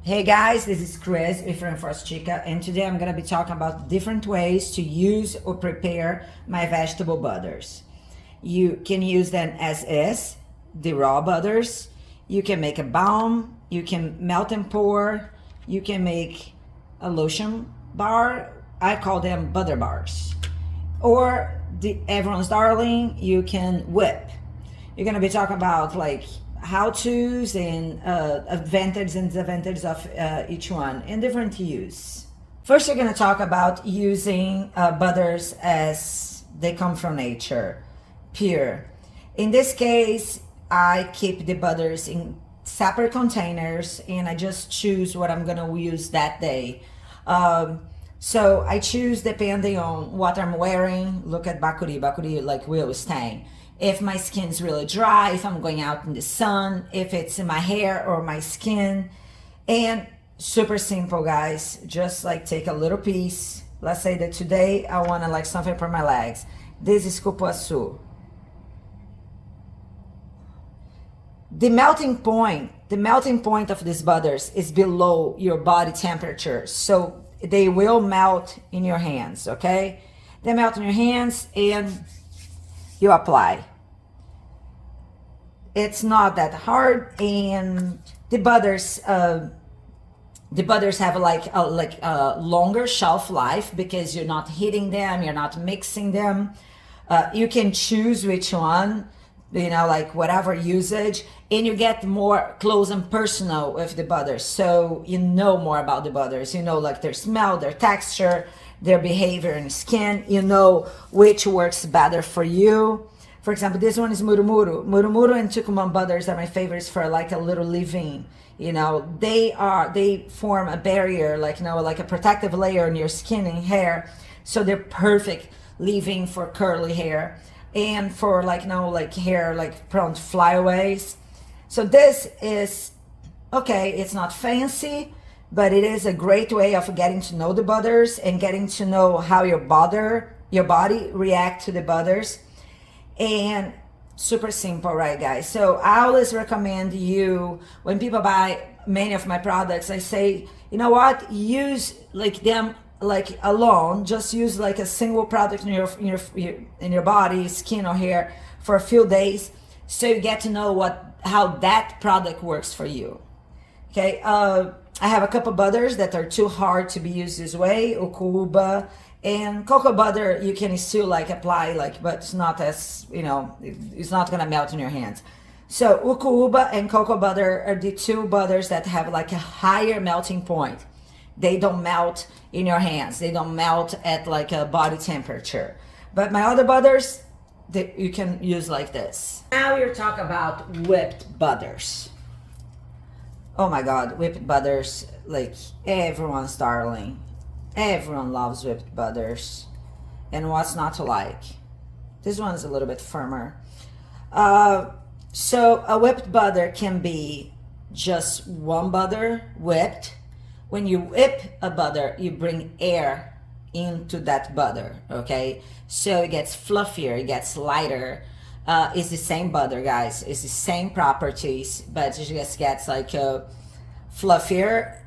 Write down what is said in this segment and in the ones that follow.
Hey guys, this is Chris with Rainforest Chica, and today I'm going to be talking about different ways to use or prepare my vegetable butters. You can use them as is, the raw butters. You can make a balm, you can melt and pour, you can make a lotion bar. I call them butter bars. Or everyone's darling, you can whip. You're going to be talking about like how-tos and advantages and disadvantages of each one and different use. First, we're going to talk about using butters as they come from nature, pure. In this case, I keep the butters in separate containers and I just choose what I'm going to use that day. So I choose depending on what I'm wearing. Look at Bakuri like will stain. If my skin's really dry, if I'm going out in the sun, if it's in my hair or my skin. And super simple, guys. Just like take a little piece. Let's say that today I want to like something for my legs. This is cupuaçu. The melting point of these butters is below your body temperature. So they will melt in your hands, okay? They melt in your hands and you apply. It's not that hard, and the butters have like a longer shelf life because you're not heating them, you're not mixing them. You can choose which one, you know, like whatever usage, and you get more close and personal with the butters. So you know more about the butters, you know, like their smell, their texture, their behavior in skin, you know which works better for you. For example, this one is Murumuru. Murumuru and Tucumán butters are my favorites for like a little leave-in. You know, they form a barrier, like, you know, like a protective layer on your skin and hair. So they're perfect leave-in for curly hair and for like, you know, like hair like prone to flyaways. So this is, okay, it's not fancy, but it is a great way of getting to know the butters and getting to know how your body react to the butters. And super simple, right, guys? So I always recommend you, when people buy many of my products, I say, you know what, use like them like alone. Just use like a single product in your body, skin or hair for a few days, so you get to know how that product works for you. Okay, I have a couple butters that are too hard to be used this way, Ukuba. And cocoa butter, you can still like apply, like, but it's not as, you know, it's not gonna melt in your hands. So ukuba and cocoa butter are the two butters that have like a higher melting point. They don't melt in your hands. They don't melt at like a body temperature. But my other butters, you can use like this. Now we're talking about whipped butters. Oh my God, whipped butters, like everyone's darling. Everyone loves whipped butters, and what's not to like? This one's a little bit firmer. So a whipped butter can be just one butter whipped. When you whip a butter, you bring air into that butter, okay? So it gets fluffier, it gets lighter. It's the same butter, guys. It's the same properties, but it just gets like fluffier.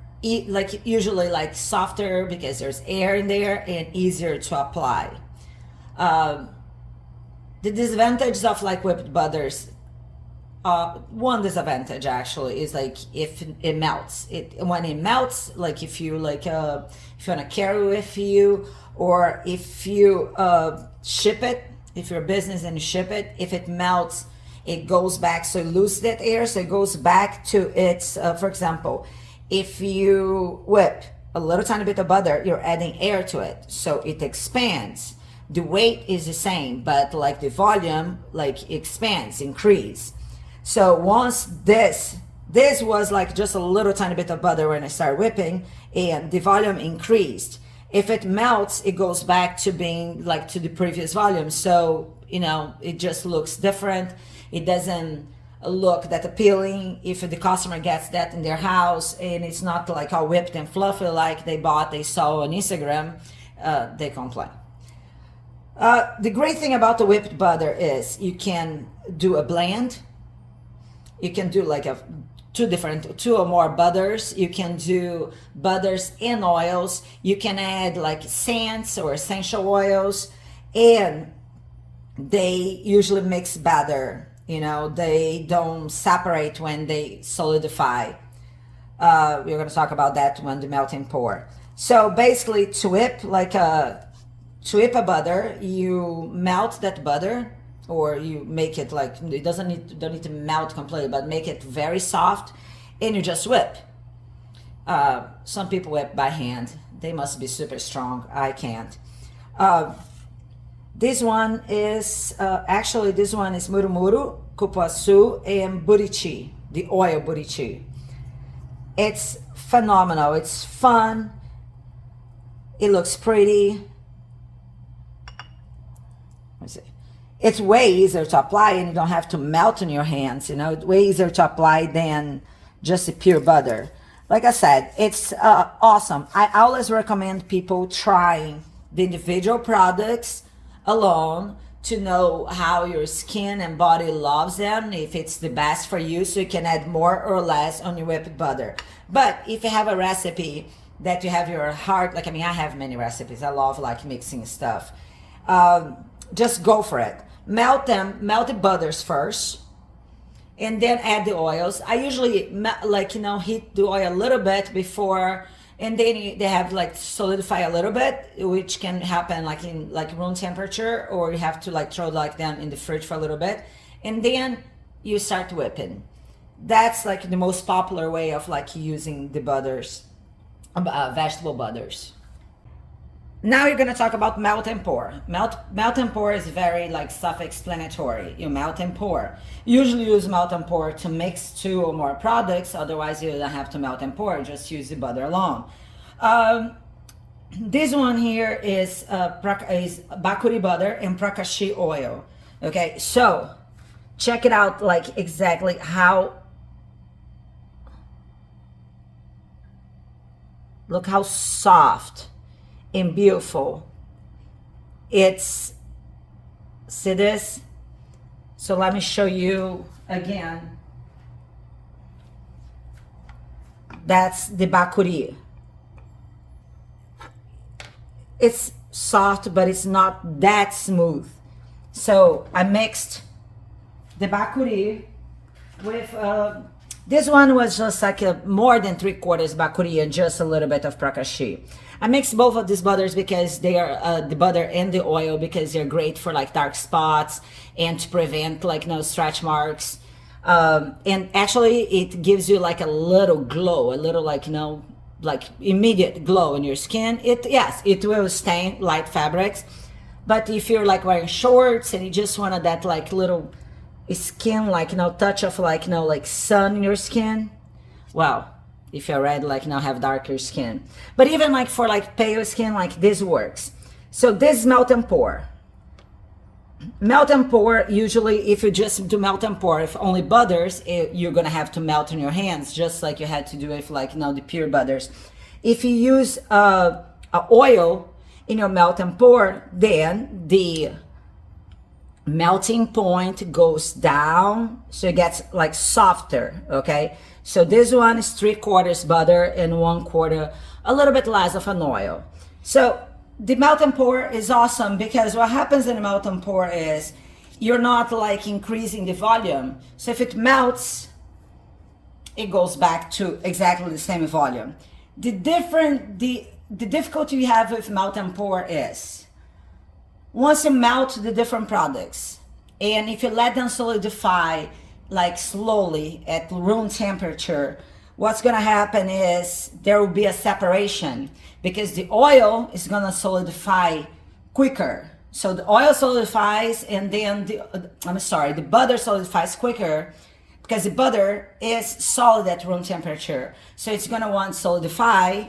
Like usually like softer because there's air in there and easier to apply. The disadvantages of like whipped butters, one disadvantage actually is like if it melts. When it melts, like if you like if you want to carry with you, or if you ship it, if you're a business and you ship it, if it melts, it goes back. So you lose that air, so it goes back to its, for example, if you whip a little tiny bit of butter, you're adding air to it, so it expands. The weight is the same, but like the volume like expands, increase. So once this was like just a little tiny bit of butter when I started whipping, and the volume increased. If it melts, it goes back to being like to the previous volume. So, you know, it just looks different. It doesn't look that appealing if the customer gets that in their house and it's not like all whipped and fluffy like they saw on Instagram. They complain. The great thing about the whipped butter is you can do a blend. You can do like a two or more butters. You can do butters and oils. You can add like scents or essential oils, and they usually mix better. You know, they don't separate when they solidify. We're going to talk about that when the melt and pour. So basically, to whip a butter, you melt that butter, or you make it like, it don't need to melt completely, but make it very soft, and you just whip. Some people whip by hand. They must be super strong. I can't. This one is murumuru, cupuaçu, and buriti, the oil buriti. It's phenomenal. It's fun. It looks pretty. Let's see. It's way easier to apply, and you don't have to melt in your hands. You know, it's way easier to apply than just a pure butter. Like I said, it's awesome. I always recommend people trying the individual products alone to know how your skin and body loves them, if it's the best for you, so you can add more or less on your whipped butter. But if you have a recipe that you have your heart, like, I mean, I have many recipes. I love like mixing stuff. Just go for it. Melt the butters first, and then add the oils. I usually heat the oil a little bit before, and then they have like solidify a little bit, which can happen like in like room temperature, or you have to like throw like them in the fridge for a little bit, and then you start whipping. That's like the most popular way of like using the butters, vegetable butters. Now you're going to talk about melt and pour. Melt and pour is very like self-explanatory. You melt and pour. Usually use melt and pour to mix two or more products. Otherwise, you don't have to melt and pour. Just use the butter alone. This one here is bakuri butter and prakashi oil. Okay, so check it out, like exactly how. Look how soft and beautiful. See this? So let me show you again. That's the bakuri. It's soft, but it's not that smooth. So I mixed the bakuri with this one was just like more than 3/4 bakuri and just a little bit of prakashi. I mixed both of these butters because they are the butter and the oil, because they're great for like dark spots and to prevent like no stretch marks. And actually it gives you like a little glow, a little like like immediate glow in your skin. It will stain light fabrics, but if you're like wearing shorts and you just wanted that like little skin like touch of like like sun in your skin, well, if you're red, like have darker skin. But even like for like pale skin, like this works. So this melt and pour. Melt and pour, usually if you just do melt and pour, if only butters, you're gonna have to melt in your hands, just like you had to do with like the pure butters. If you use oil in your melt and pour, then the melting point goes down, so it gets like softer. Okay, so this one is 3/4 butter and 1/4, a little bit less of an oil. So the melt and pour is awesome, because what happens in the melt and pour is you're not like increasing the volume. So if it melts, it goes back to exactly the same volume. The difficulty you have with melt and pour is once you melt the different products, and if you let them solidify like slowly at room temperature, what's gonna happen is there will be a separation, because the oil is gonna solidify quicker. So the oil solidifies, and then the butter solidifies quicker, because the butter is solid at room temperature. So it's gonna want to solidify,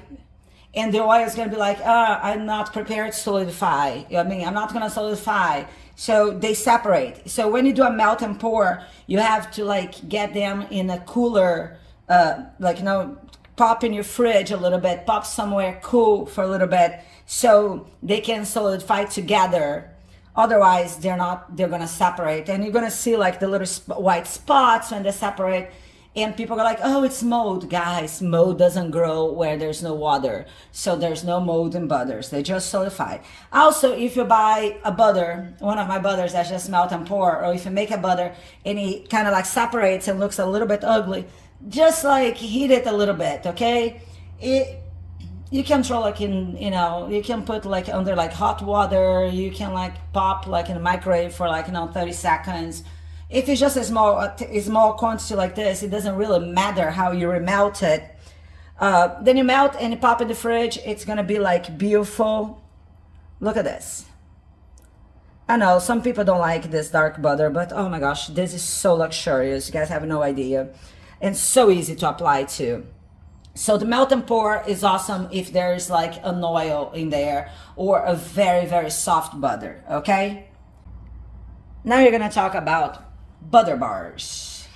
and the oil is going to be like, I'm not prepared to solidify. I'm not going to solidify. So they separate. So when you do a melt and pour, you have to like get them in a cooler, pop in your fridge a little bit, pop somewhere cool for a little bit, so they can solidify together. Otherwise, they're going to separate. And you're going to see like the little white spots when they separate. And people are like, oh, it's mold. Guys, mold doesn't grow where there's no water. So there's no mold in butters. They just solidify. Also, if you buy a butter, one of my butters that just melt and pour, or if you make a butter and it kind of like separates and looks a little bit ugly, just like heat it a little bit, okay? You can throw like in, you know, you can put like under like hot water. You can like pop like in a microwave for like, you know, 30 seconds. If it's just a small quantity like this, it doesn't really matter how you remelt it. Then you melt and you pop in the fridge. It's gonna be like beautiful. Look at this. I know some people don't like this dark butter, but oh my gosh, this is so luxurious. You guys have no idea. And so easy to apply to. So the melt and pour is awesome if there's like an oil in there or a very, very soft butter, okay? Now you're gonna talk about butter bars.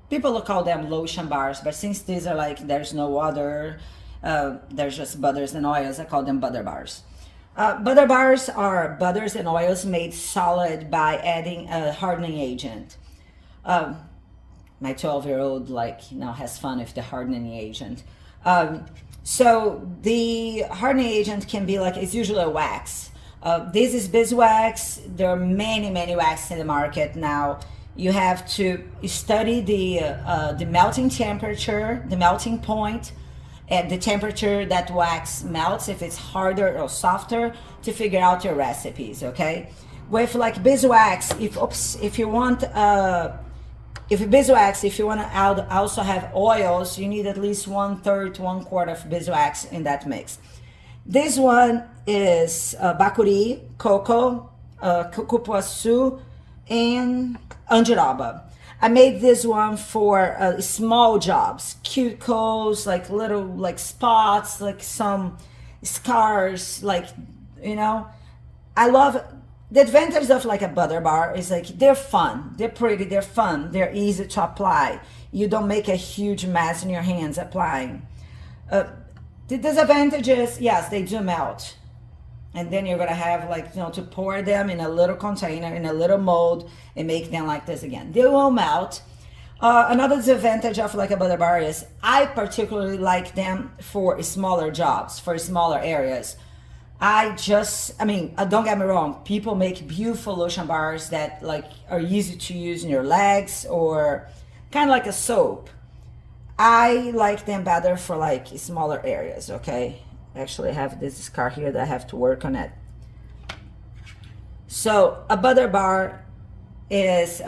People will call them lotion bars, but since these are like, there's no water, there's just butters and oils, I call them butter bars. Butter bars are butters and oils made solid by adding a hardening agent. My 12-year-old like, you know, has fun with the hardening agent. So the hardening agent can be like, it's usually a wax. This is beeswax. There are many, many waxes in the market now. You have to study the melting temperature, the melting point, and the temperature that wax melts, if it's harder or softer, to figure out your recipes, okay? With like beeswax, if you want beeswax, if you want to also have oils, you need at least 1/3 to 1/4 of beeswax in that mix. This one is bacuri, cocoa, cupuaçu, and andiroba. I made this one for small jobs, cuticles, like little like spots, like some scars, like, you know. I love the advantage of like a butter bar is like they're fun, they're pretty, they're fun, they're easy to apply. You don't make a huge mess in your hands applying. The disadvantage is, yes, they do melt. And then you're gonna have like, you know, to pour them in a little container, in a little mold, and make them like this again. They will melt. Another disadvantage of like a butter bar is I particularly like them for smaller jobs, for smaller areas. Don't get me wrong, people make beautiful lotion bars that like are easy to use in your legs or kind of like a soap. I like them better for like smaller areas, okay? Actually, I have this scar here that I have to work on it. So a butter bar is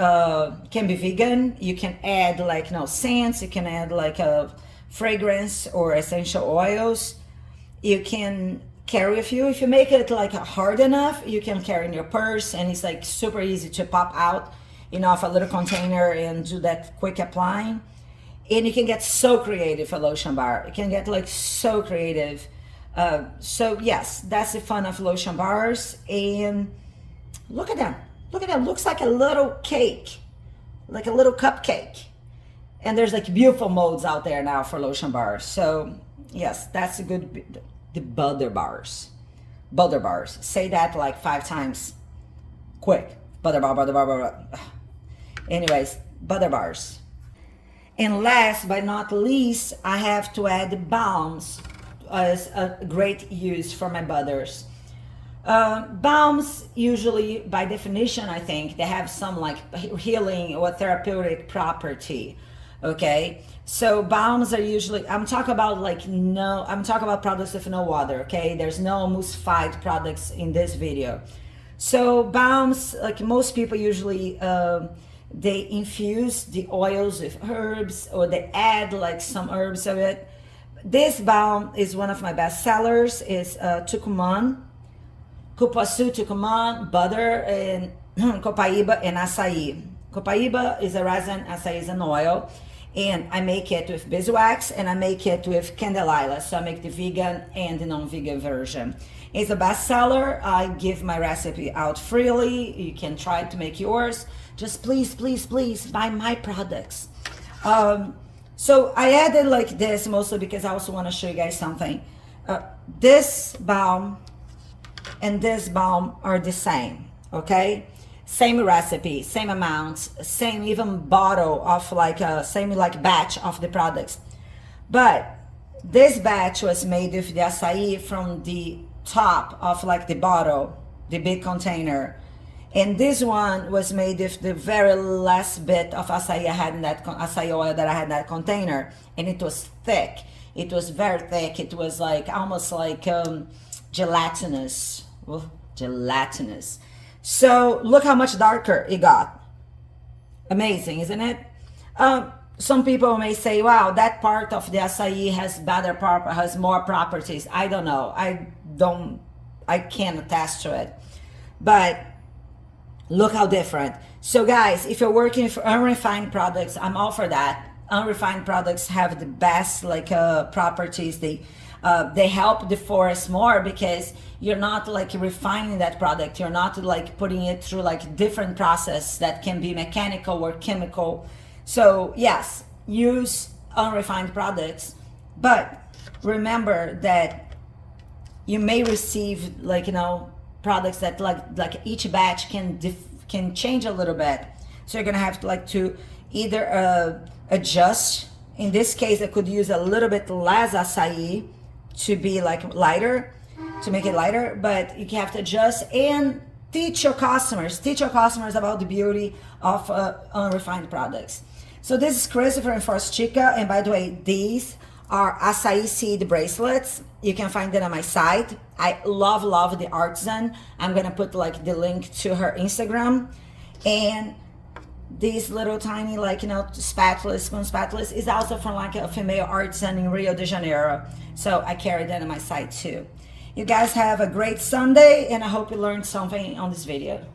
can be vegan. You can add like scents. You can add like a fragrance or essential oils. You can carry with you. If you make it like hard enough, you can carry in your purse, and it's like super easy to pop out, of a little container and do that quick applying. And you can get so creative, a lotion bar. You can get like so creative. So yes, that's the fun of lotion bars. And look at them. Look at them. Looks like a little cake, like a little cupcake. And there's like beautiful molds out there now for lotion bars. So yes, that's a good, the butter bars. Butter bars. Say that like 5 times quick. Butter bar, butter bar, butter bar. Anyways, butter bars. And last but not least, I have to add balms as a great use for my butters. Balms usually, by definition, I think they have some like healing or therapeutic property. Okay, so balms are usually, I'm talking about products with no water. Okay, there's no emulsified products in this video. So balms, like most people usually, they infuse the oils with herbs, or they add like some herbs of it. This balm is one of my best sellers. Is tucumã, cupuaçu, tucumã, butter, and copaíba and açaí. Copaíba is a resin, açaí is an oil, and I make it with beeswax, and I make it with candelilla. So I make the vegan and the non-vegan version. It's a best seller. I give my recipe out freely. You can try to make yours. Just please, please, please buy my products. So I added like this mostly because I also want to show you guys something. This balm and this balm are the same, okay? same recipe, same amounts, same even bottle of like same like batch of the products. But this batch was made with the acai from the top of like the bottle, the big container. And this one was made with the very last bit of acai I had in that acai oil that I had in that container, and it was thick. It was very thick. It was like almost like gelatinous. Well, gelatinous. So look how much darker it got. Amazing, isn't it? Some people may say, "Wow, that part of the acai has more properties." I don't know. I can't attest to it, but look how different. So guys, if you're working for unrefined products, I'm all for that. Unrefined products have the best like properties. They help the forest more because you're not like refining that product. You're not like putting it through like different process that can be mechanical or chemical. So yes, use unrefined products, but remember that you may receive like, you know, products that like each batch can change a little bit. So you're gonna have to like to either adjust. In this case, I could use a little bit less acai to be like lighter, to make it lighter, but you have to adjust and teach your customers about the beauty of unrefined products. So this is Christopher Rainforest Chica, and by the way, these are acai seed bracelets. You can find them on my site. I love the artisan. I'm gonna put like the link to her Instagram. And these little tiny like, you know, spatulas, spoon spatulas is also from like a female artisan in Rio de Janeiro. So I carry that on my site too. You guys have a great Sunday, and I hope you learned something on this video.